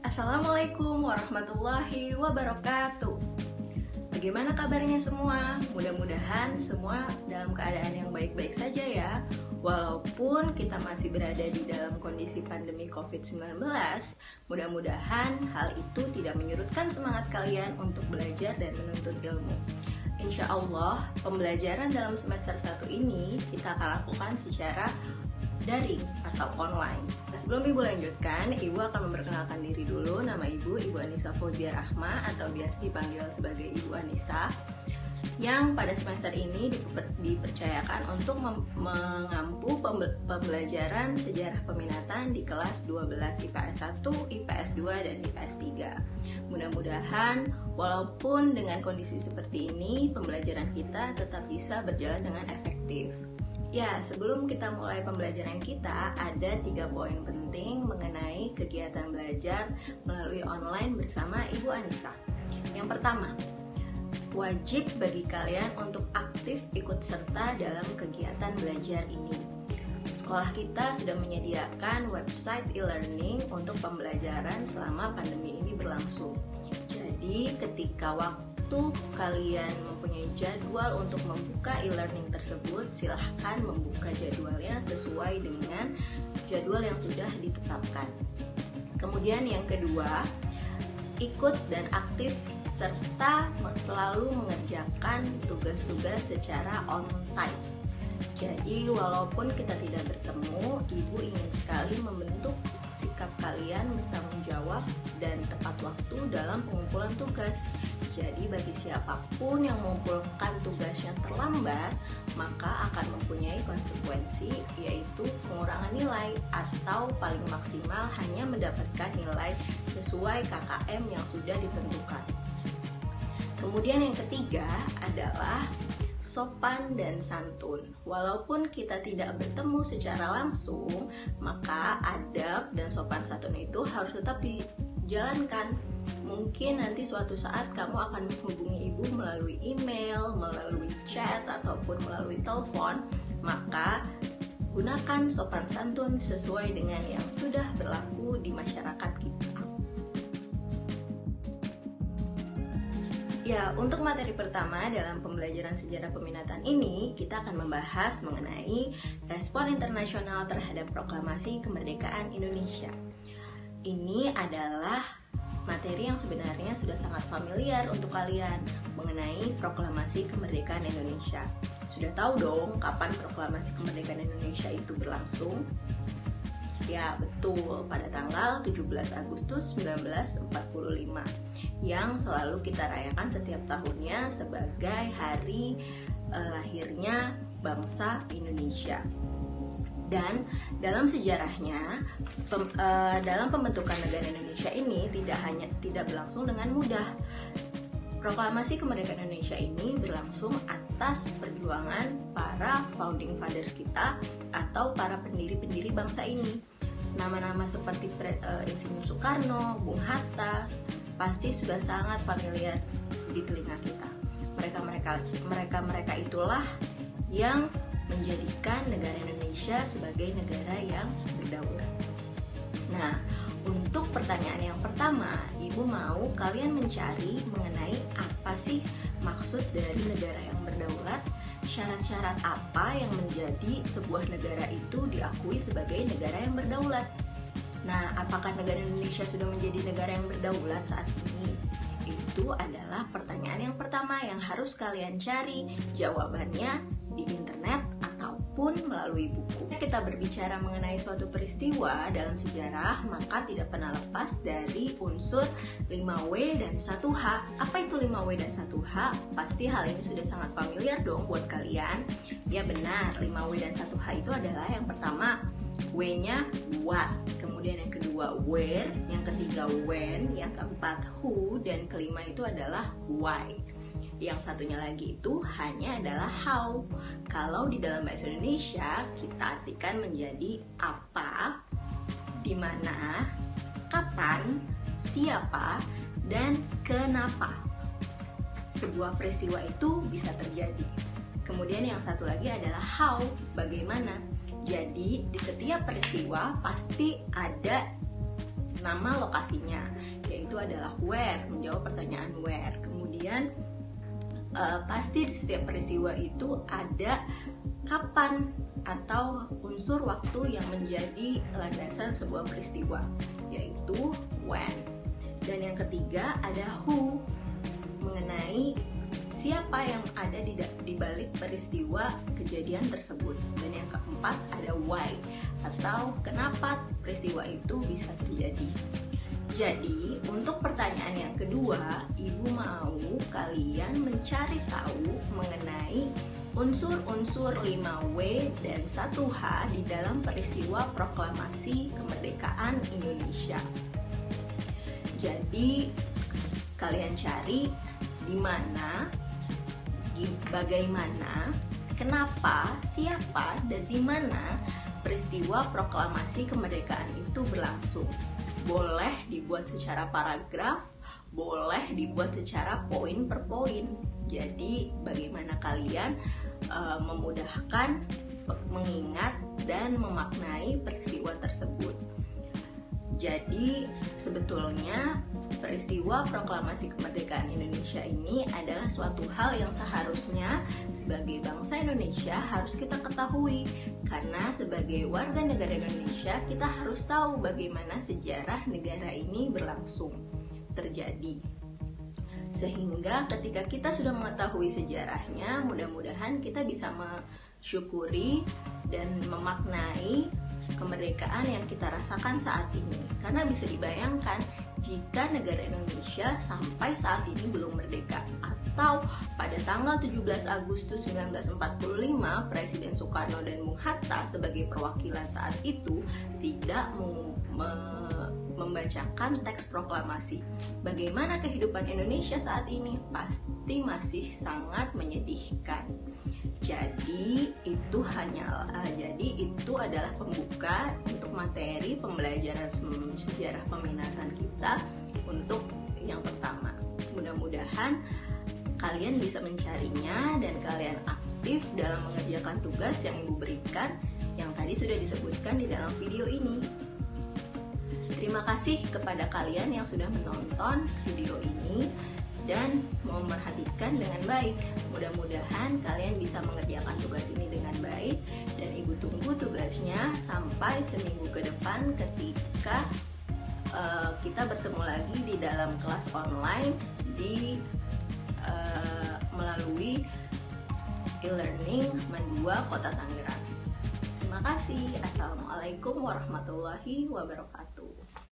Assalamualaikum warahmatullahi wabarakatuh. Bagaimana kabarnya semua? Mudah-mudahan semua dalam keadaan yang baik-baik saja ya. Walaupun kita masih berada di dalam kondisi pandemi COVID-19, mudah-mudahan hal itu tidak menyurutkan semangat kalian untuk belajar dan menuntut ilmu. Insya Allah, pembelajaran dalam semester 1 ini kita akan lakukan secara daring atau online. Sebelum Ibu lanjutkan, Ibu akan memperkenalkan diri dulu. Nama Ibu Anissa Fauzia Rahma atau biasa dipanggil sebagai Ibu Anissa, yang pada semester ini dipercayakan untuk mengampu pembelajaran sejarah peminatan di kelas 12 IPS 1, IPS 2, dan IPS 3. Mudah-mudahan walaupun dengan kondisi seperti ini, pembelajaran kita tetap bisa berjalan dengan efektif. Ya, sebelum kita mulai pembelajaran kita, ada 3 poin penting mengenai kegiatan belajar melalui online bersama Ibu Anissa. Yang pertama, wajib bagi kalian untuk aktif ikut serta dalam kegiatan belajar ini. Sekolah kita sudah menyediakan website e-learning untuk pembelajaran selama pandemi ini berlangsung. Jadi, ketika waktu kalian mempunyai jadwal untuk membuka e-learning tersebut, silahkan membuka jadwalnya sesuai dengan jadwal yang sudah ditetapkan. Kemudian yang kedua, ikut dan aktif serta selalu mengerjakan tugas-tugas secara on time. Jadi walaupun kita tidak bertemu, Ibu ingin sekali membentuk sikap kalian bertanggung jawab dan tepat waktu dalam pengumpulan tugas. Jadi bagi siapapun yang mengumpulkan tugasnya terlambat, maka akan mempunyai konsekuensi, yaitu pengurangan nilai atau paling maksimal hanya mendapatkan nilai sesuai KKM yang sudah ditentukan. Kemudian yang ketiga adalah sopan dan santun. Walaupun kita tidak bertemu secara langsung, maka adab dan sopan santun itu harus tetap dijalankan. Mungkin nanti suatu saat kamu akan menghubungi ibu melalui email, melalui chat, ataupun melalui telepon, maka gunakan sopan santun sesuai dengan yang sudah berlaku di masyarakat kita. Ya, untuk materi pertama dalam pembelajaran sejarah peminatan ini, kita akan membahas mengenai respon internasional terhadap proklamasi kemerdekaan Indonesia. Ini adalah materi yang sebenarnya sudah sangat familiar untuk kalian mengenai proklamasi kemerdekaan Indonesia. Sudah tahu dong kapan proklamasi kemerdekaan Indonesia itu berlangsung? Ya, betul, pada tanggal 17 Agustus 1945 yang selalu kita rayakan setiap tahunnya sebagai hari lahirnya bangsa Indonesia. Dan dalam sejarahnya, dalam pembentukan negara Indonesia ini tidak berlangsung dengan mudah. Proklamasi kemerdekaan Indonesia ini berlangsung atas perjuangan para founding fathers kita atau para pendiri-pendiri bangsa ini. Nama-nama seperti Insinyur Soekarno, Bung Hatta pasti sudah sangat familiar di telinga kita. Mereka itulah yang menjadikan negara Indonesia sebagai negara yang berdaulat. Nah, untuk pertanyaan yang pertama, Ibu mau kalian mencari mengenai apa sih maksud dari negara yang berdaulat, syarat-syarat apa yang menjadi sebuah negara itu diakui sebagai negara yang berdaulat. Nah, apakah negara Indonesia sudah menjadi negara yang berdaulat saat ini? Itu adalah pertanyaan yang pertama yang harus kalian cari jawabannya di internet ataupun melalui buku. Kita berbicara mengenai suatu peristiwa dalam sejarah, maka tidak pernah lepas dari unsur 5W dan 1H. Apa itu 5W dan 1H? Pasti hal ini sudah sangat familiar dong buat kalian. Ya benar, 5W dan 1H itu adalah yang pertama W-nya what, kemudian yang kedua where, yang ketiga when, yang keempat who, dan kelima itu adalah why. Yang satunya lagi itu hanya adalah how. Kalau di dalam bahasa Indonesia kita artikan menjadi apa, di mana, kapan, siapa, dan kenapa sebuah peristiwa itu bisa terjadi. Kemudian yang satu lagi adalah how, bagaimana. Jadi di setiap peristiwa pasti ada nama lokasinya, yaitu adalah where, menjawab pertanyaan where. Kemudian pasti di setiap peristiwa itu ada kapan atau unsur waktu yang menjadi landasan sebuah peristiwa, yaitu when. Dan yang ketiga ada who, mengenai siapa yang ada di balik peristiwa kejadian tersebut. Dan yang keempat ada why, atau kenapa peristiwa itu bisa terjadi. Jadi, untuk pertanyaan yang kedua, Ibu mau kalian mencari tahu mengenai unsur-unsur 5W dan 1H di dalam peristiwa proklamasi kemerdekaan Indonesia. Jadi, kalian cari di mana, bagaimana, kenapa, siapa, dan di mana peristiwa proklamasi kemerdekaan itu berlangsung. Boleh dibuat secara paragraf, boleh dibuat secara poin per poin. Jadi bagaimana kalian memudahkan mengingat dan memaknai peristiwa tersebut. Jadi sebetulnya peristiwa proklamasi kemerdekaan Indonesia ini adalah suatu hal yang seharusnya sebagai bangsa Indonesia harus kita ketahui, karena sebagai warga negara Indonesia kita harus tahu bagaimana sejarah negara ini berlangsung terjadi. Sehingga ketika kita sudah mengetahui sejarahnya, mudah-mudahan kita bisa mensyukuri dan memaknai kemerdekaan yang kita rasakan saat ini. Karena bisa dibayangkan jika negara Indonesia sampai saat ini belum merdeka, atau pada tanggal 17 Agustus 1945 Presiden Soekarno dan Bung Hatta sebagai perwakilan saat itu tidak membacakan teks proklamasi, bagaimana kehidupan Indonesia saat ini? Pasti masih sangat menyedihkan. Jadi itu adalah pembuka untuk materi pembelajaran sejarah peminatan kita untuk yang pertama. Mudah-mudahan kalian bisa mencarinya dan kalian aktif dalam mengerjakan tugas yang Ibu berikan yang tadi sudah disebutkan di dalam video ini. Terima kasih kepada kalian yang sudah menonton video ini dan memerhatikan dengan baik. Mudah-mudahan kalian bisa mengerjakan tugas ini dengan baik, dan Ibu tunggu tugasnya sampai seminggu ke depan ketika kita bertemu lagi di dalam kelas online melalui e-learning Mandua Kota Tangerang. Terima kasih. Assalamualaikum warahmatullahi wabarakatuh.